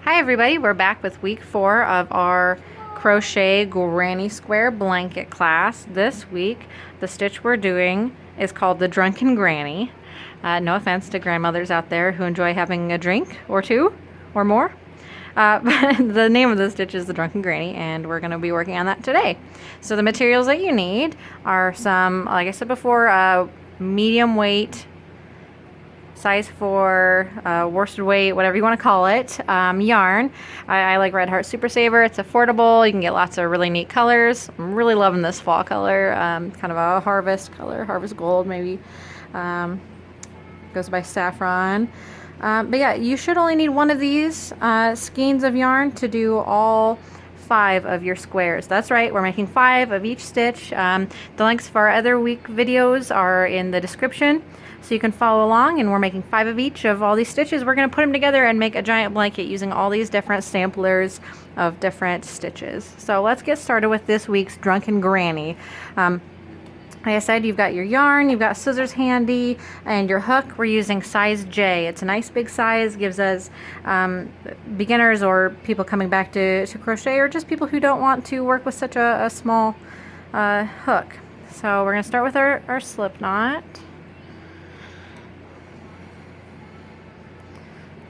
Hi everybody, we're back with week 4 of our crochet granny square blanket class. This week the stitch we're doing is called the Drunken Granny. No offense to grandmothers out there who enjoy having a drink or two or more. But the name of the stitch is the Drunken Granny, and we're going to be working on that today. So the materials that you need are some, like I said before, medium weight, size 4, worsted weight, whatever you want to call it, yarn. I like Red Heart Super Saver. It's affordable. You can get lots of really neat colors. I'm really loving this fall color, kind of a harvest color, harvest gold maybe. Goes by Saffron. But yeah, you should only need one of these skeins of yarn to do all 5 of your squares. That's right, we're making 5 of each stitch. The links for our other week videos are in the description, so you can follow along, and we're making 5 of each of all these stitches. We're going to put them together and make a giant blanket using all these different samplers of different stitches. So let's get started with this week's Drunken Granny. Like I said, you've got your yarn, you've got scissors handy, and your hook. We're using size J. It's a nice big size, gives us beginners or people coming back to crochet, or just people who don't want to work with such a small hook. So we're going to start with our slip knot.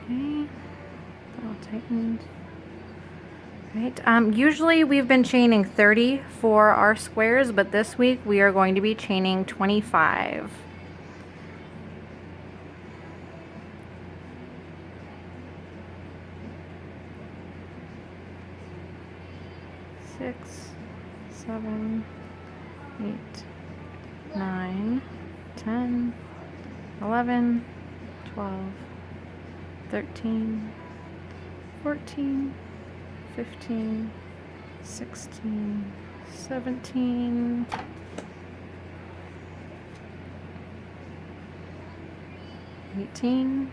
Okay, all tightened. Right. Usually we've been chaining 30 for our squares, but this week we are going to be chaining 25. Six, 7, 8, 9, 10, 11, 12, 13, 14, 15, 16, 17, 18,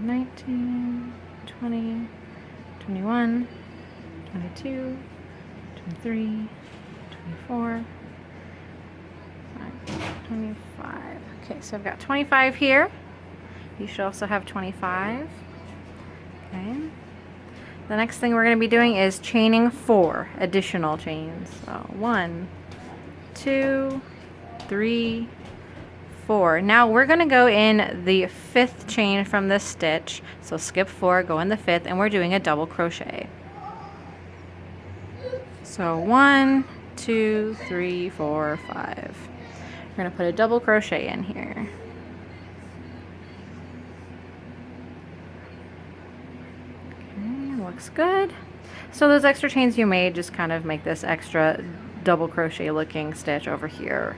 19, 20, 21, 22, 23, 24, 25. Okay, so I've got 25 here. You should also have 25. Okay. The next thing we're going to be doing is chaining 4 additional chains. So 1, 2, 3, 4. Now we're going to go in the 5th chain from this stitch. So skip 4, go in the 5th, and we're doing a double crochet. So 1, 2, 3, 4, 5. We're going to put a double crochet in here. Looks good. So those extra chains you made just kind of make this extra double crochet looking stitch over here.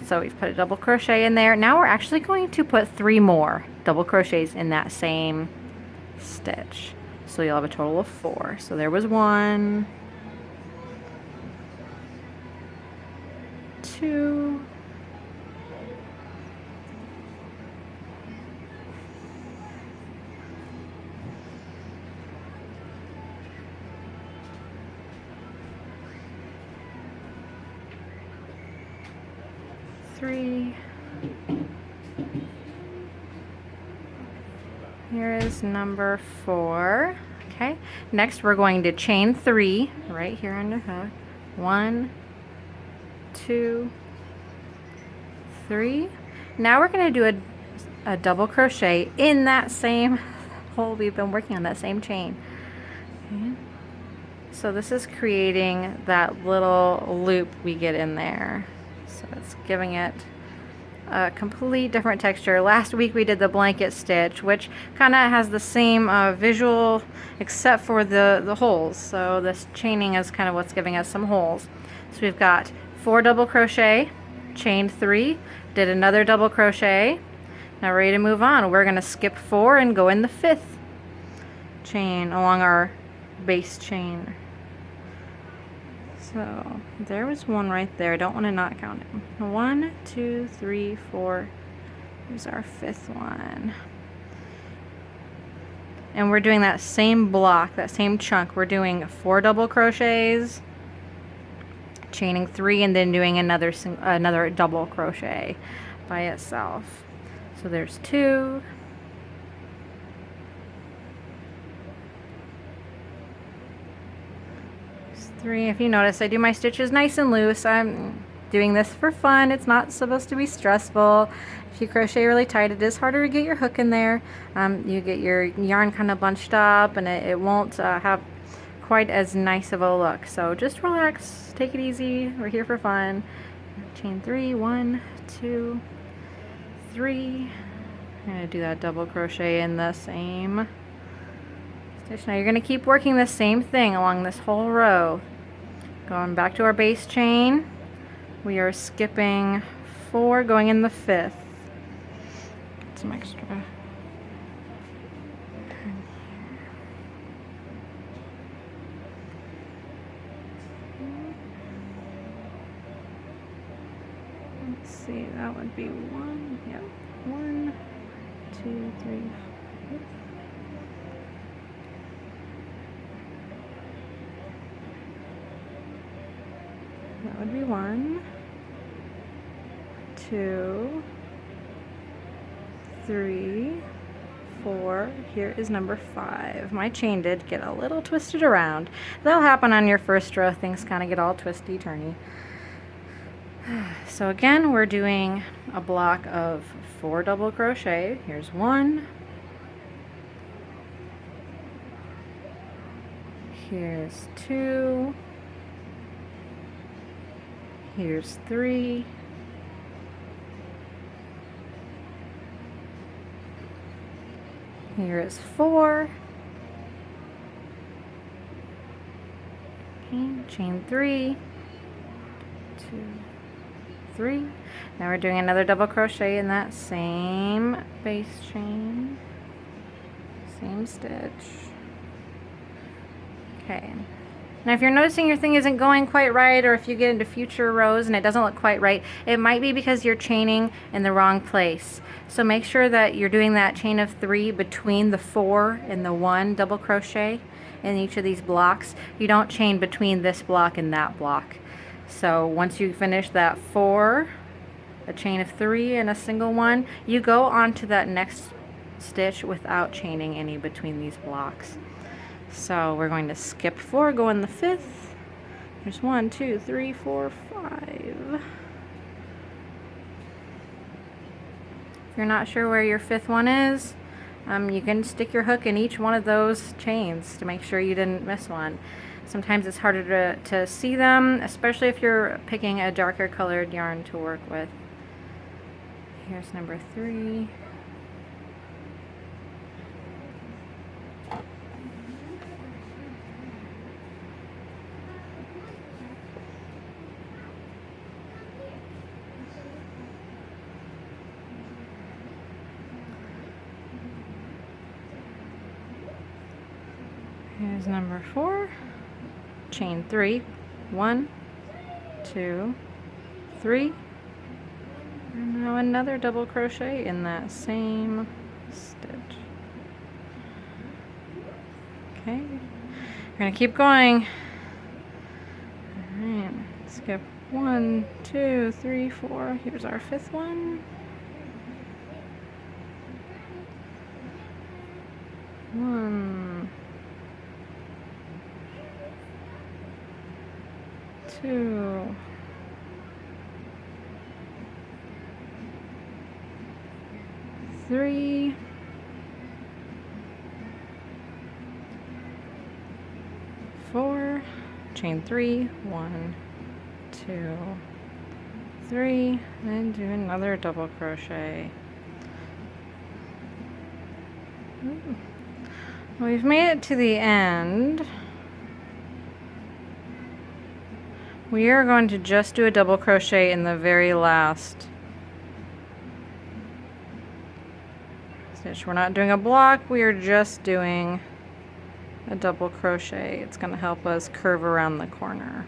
So we've put a double crochet in there. Now we're actually going to put 3 more double crochets in that same stitch. So you'll have a total of 4. So there was 1, 2, 3. Here is number 4. Okay, next we're going to chain 3 right here on your hook. 1, 2, 3. Now we're going to do a double crochet in that same hole we've been working on, that same chain. Okay. So this is creating that little loop we get in there. So it's giving it a complete different texture. Last week we did the blanket stitch, which kind of has the same visual except for the holes. So this chaining is kind of what's giving us some holes. So we've got 4 double crochet, chained 3, did another double crochet. Now ready to move on. We're going to skip 4 and go in the 5th chain along our base chain. So there was 1 right there. I don't want to not count it. 1, 2, 3, 4. Here's our 5th one. And we're doing that same block, that same chunk. We're doing 4 double crochets, chaining 3, and then doing another double crochet by itself. So there's 2, 3. If you notice, I do my stitches nice and loose. I'm doing this for fun. It's not supposed to be stressful. If you crochet really tight, it is harder to get your hook in there. You get your yarn kind of bunched up, and it won't have quite as nice of a look. So just relax, take it easy. We're here for fun. Chain 3, 1, 2, 3. I'm going to do that double crochet in the same stitch. Now you're going to keep working the same thing along this whole row. Going back to our base chain, we are skipping 4, going in the 5th. Get some extra. Let's see, that would be 1, yep, 1, 2, 3, 4. That would be 1, 2, 3, 4. Here is number 5. My chain did get a little twisted around. That'll happen on your first row. Things kind of get all twisty-turny. So again, we're doing a block of 4 double crochet. Here's 1. Here's 2. Here's 3. Here is 4. Okay, chain 3, 2, 3. Now we're doing another double crochet in that same base chain, same stitch. Okay. Now if you're noticing your thing isn't going quite right, or if you get into future rows and it doesn't look quite right, it might be because you're chaining in the wrong place. So make sure that you're doing that chain of 3 between the 4 and the 1 double crochet in each of these blocks. You don't chain between this block and that block. So once you finish that 4, a chain of 3 and a single 1, you go on to that next stitch without chaining any between these blocks. So we're going to skip 4, go in the 5th. There's 1, 2, 3, 4, 5. If you're not sure where your 5th one is, you can stick your hook in each one of those chains to make sure you didn't miss one. Sometimes it's harder to see them, especially if you're picking a darker colored yarn to work with. Here's number 3. Here's number 4, chain 3, 1, 2, 3, and now another double crochet in that same stitch. Okay, we're going to keep going. Alright, skip 1, 2, 3, 4, here's our 5th one. 1, 2, 3, 4, chain 3, 1, 2, 3, and do another double crochet. We've made it to the end. We are going to just do a double crochet in the very last stitch. We're not doing a block, we are just doing a double crochet. It's going to help us curve around the corner.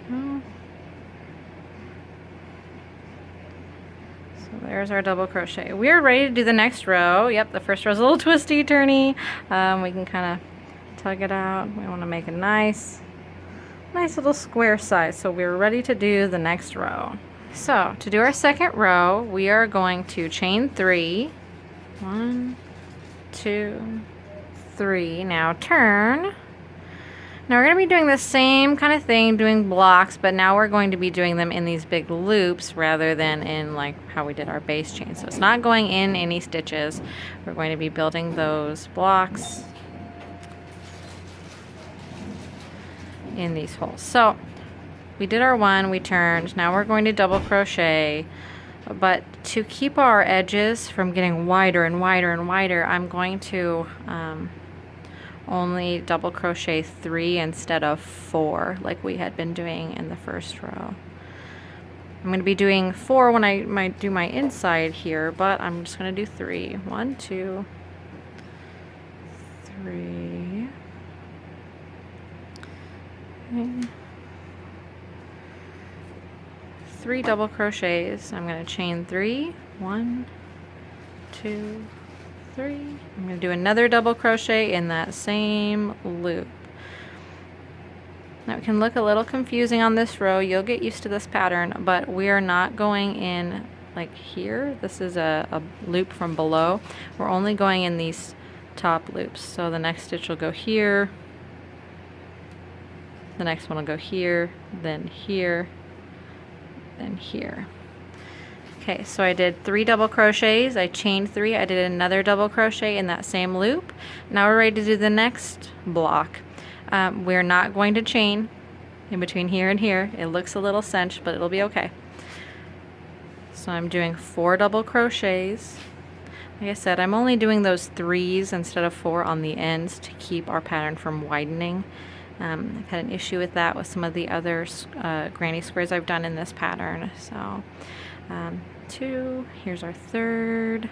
So there's our double crochet. We are ready to do the next row. Yep, the first row is a little twisty turny. We can kind of tug it out. We want to make a nice little square size. So we're ready to do the next row. So to do our second row, we are going to chain 3, 1, 2, 3. Now turn. Now we're going to be doing the same kind of thing, doing blocks, but now we're going to be doing them in these big loops rather than in like how we did our base chain. So it's not going in any stitches. We're going to be building those blocks in these holes. So we did our one, we turned. Now we're going to double crochet, but to keep our edges from getting wider and wider and wider, I'm going to only double crochet 3 instead of 4 like we had been doing in the first row. I'm going to be doing 4 when I might do my inside here, but I'm just going to do 3. 1, 2, 3. Okay. 3 double crochets. I'm going to chain 3. 1, 2, 3. I'm going to do another double crochet in that same loop. Now it can look a little confusing on this row. You'll get used to this pattern, but we are not going in like here. This is a loop from below. We're only going in these top loops. So the next stitch will go here. The next one will go here, then here, then here. Okay, so I did 3 double crochets, I chained 3, I did another double crochet in that same loop. Now we're ready to do the next block. We're not going to chain in between here and here. It looks a little cinched, but it'll be okay. So I'm doing 4 double crochets. Like I said, I'm only doing those 3s instead of 4 on the ends to keep our pattern from widening. I've had an issue with that with some of the other granny squares I've done in this pattern. So 2, here's our third.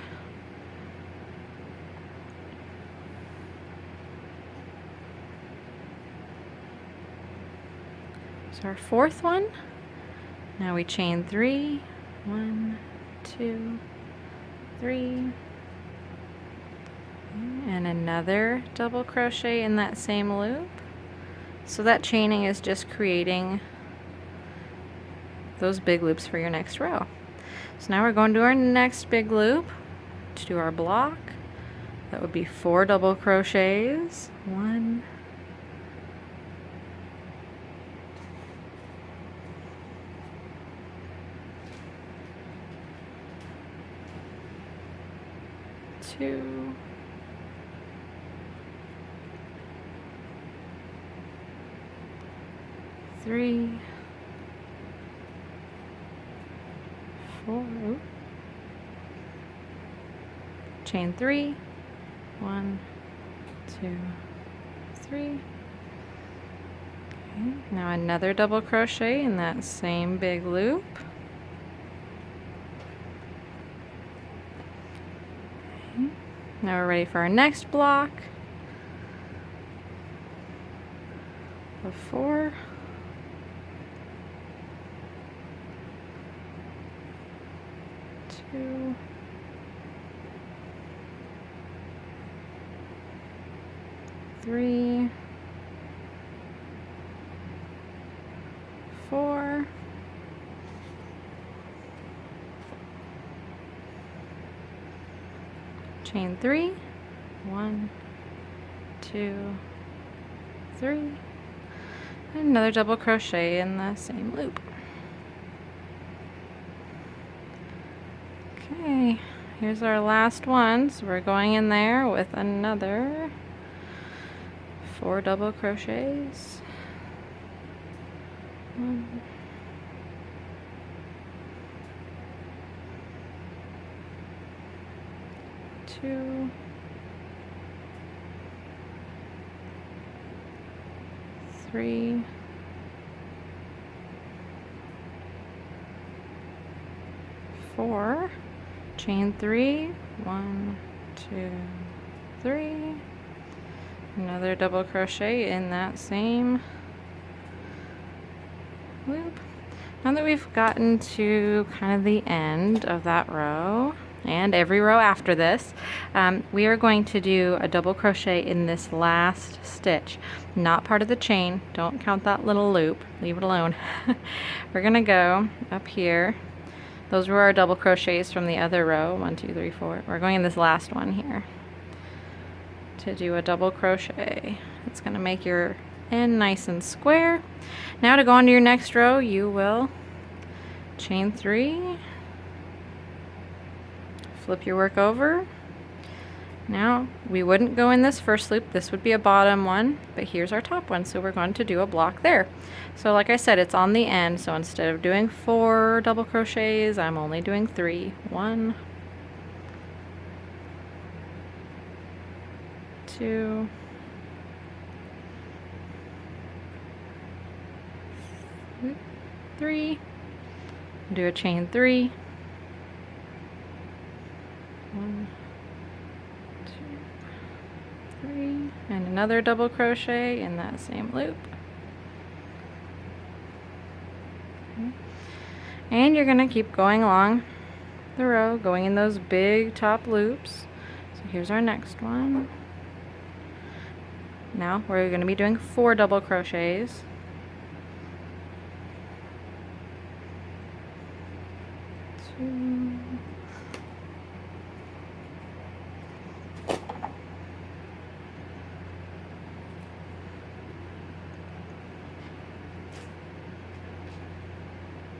So our fourth one. Now we chain 3. 1, 2, 3. And another double crochet in that same loop. So that chaining is just creating those big loops for your next row. So now we're going to our next big loop to do our block. That would be 4 double crochets. 1, 2, 3, 4, chain 3, 1, 2, 3. Okay, now another double crochet in that same big loop. Okay. Now we're ready for our next block of 4. 2, 3, 4, chain 3, 1, 2, 3, and another double crochet in the same loop. Okay, here's our last one. So we're going in there with another 4 double crochets. 1, 2, 3, 4, chain 3, 1, 2, 3, another double crochet in that same loop. Now that we've gotten to kind of the end of that row and every row after this, we are going to do a double crochet in this last stitch, not part of the chain. Don't count that little loop, leave it alone. We're gonna go up here. Those were our double crochets from the other row. 1, 2, 3, 4. We're going in this last one here to do a double crochet. It's going to make your and nice and square. Now to go on to your next row, you will chain 3, flip your work over. Now we wouldn't go in this first loop, this would be a bottom one, but here's our top one, so we're going to do a block there. So like I said, it's on the end, so instead of doing 4 double crochets, I'm only doing 3. 1, 2, 3, do a chain 3, 1, 2, 3, and another double crochet in that same loop. Okay. And you're going to keep going along the row, going in those big top loops. So here's our next one. Now we're going to be doing 4 double crochets. 2,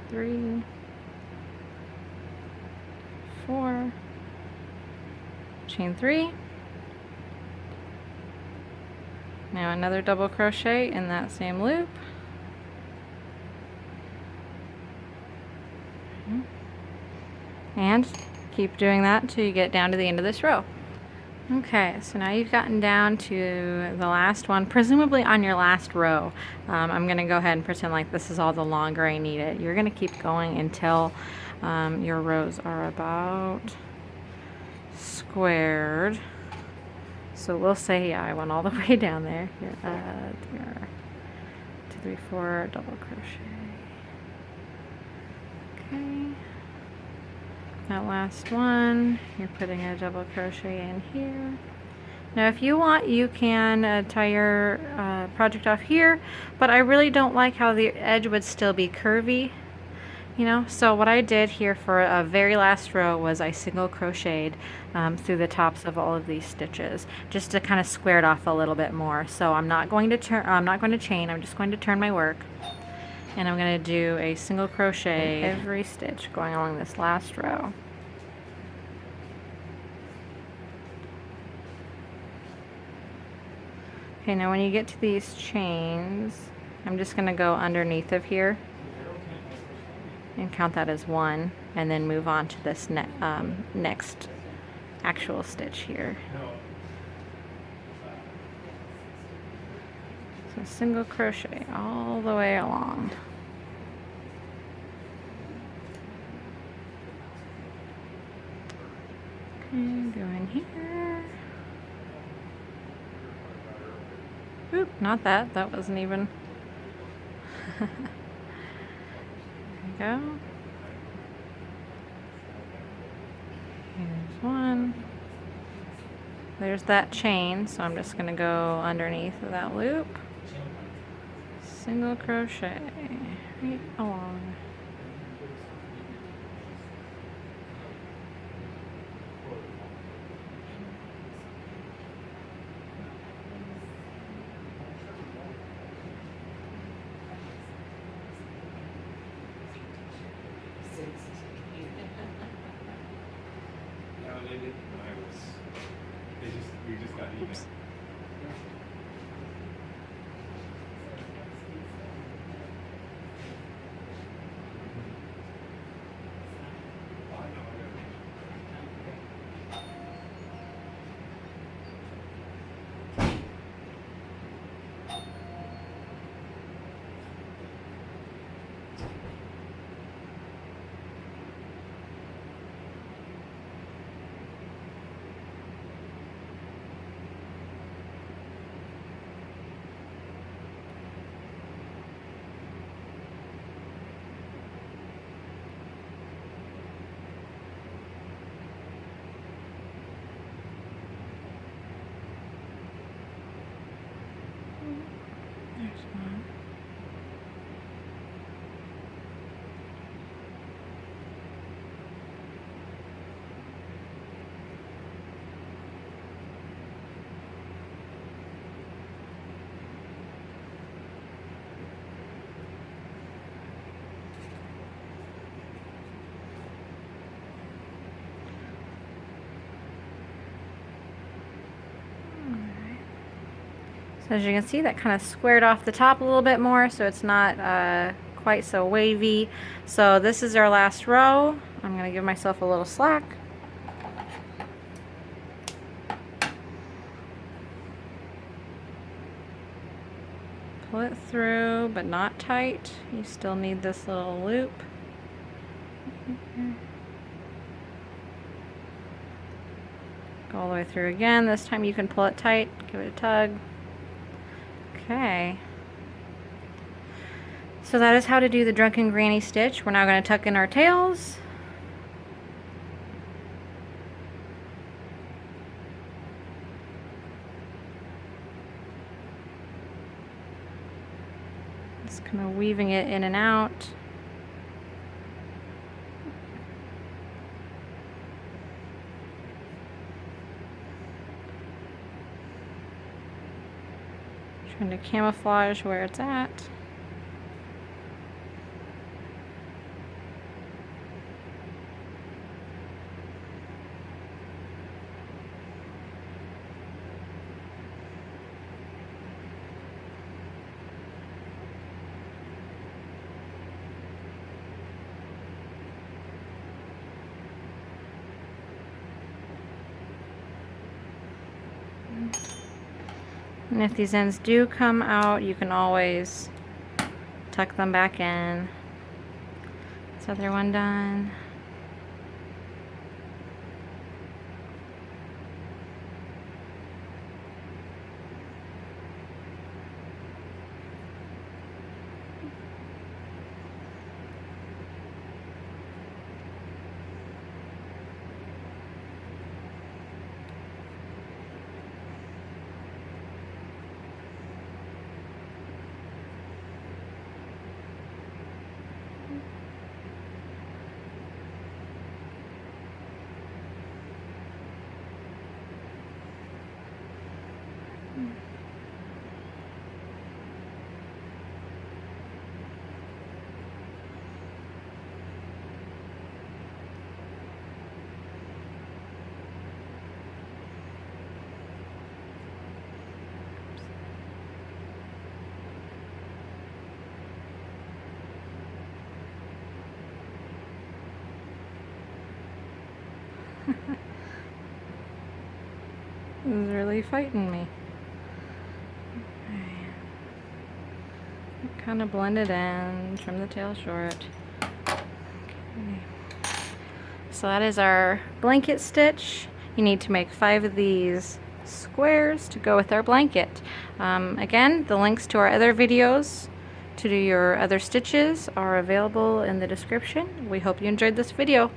3, 4, chain 3. Now another double crochet in that same loop. And keep doing that until you get down to the end of this row. Okay, so now you've gotten down to the last one, presumably on your last row. I'm going to go ahead and pretend like this is all the longer I need it. You're going to keep going until your rows are about squared. So we'll say, yeah, I went all the way down there. Here, 2, 3, 4, double crochet. Okay. That last one, you're putting a double crochet in here. Now if you want, you can tie your project off here, but I really don't like how the edge would still be curvy, you know. So what I did here for a very last row was I single crocheted through the tops of all of these stitches, just to kind of square it off a little bit more. So I'm not going to chain, I'm just going to turn my work. And I'm going to do a single crochet every stitch going along this last row. Okay, now when you get to these chains, I'm just going to go underneath of here and count that as 1, and then move on to this next actual stitch here. So single crochet all the way along. Okay, go in here. Oop, not that. That wasn't even. There we go. Here's one. There's that chain, so I'm just going to go underneath of that loop. Single crochet right along. We just got even. Oops. So as you can see, that kind of squared off the top a little bit more, so it's not quite so wavy. So this is our last row. I'm going to give myself a little slack. Pull it through, but not tight. You still need this little loop. Go all the way through again. This time you can pull it tight, give it a tug. Okay. So that is how to do the drunken granny stitch. We're now going to tuck in our tails. Just kind of weaving it in and out. Trying to camouflage where it's at. And if these ends do come out, you can always tuck them back in. This other one done. This is really fighting me. Okay. Kind of blend it in, trim the tail short. Okay. So that is our blanket stitch. You need to make 5 of these squares to go with our blanket. Again, the links to our other videos to do your other stitches are available in the description. We hope you enjoyed this video.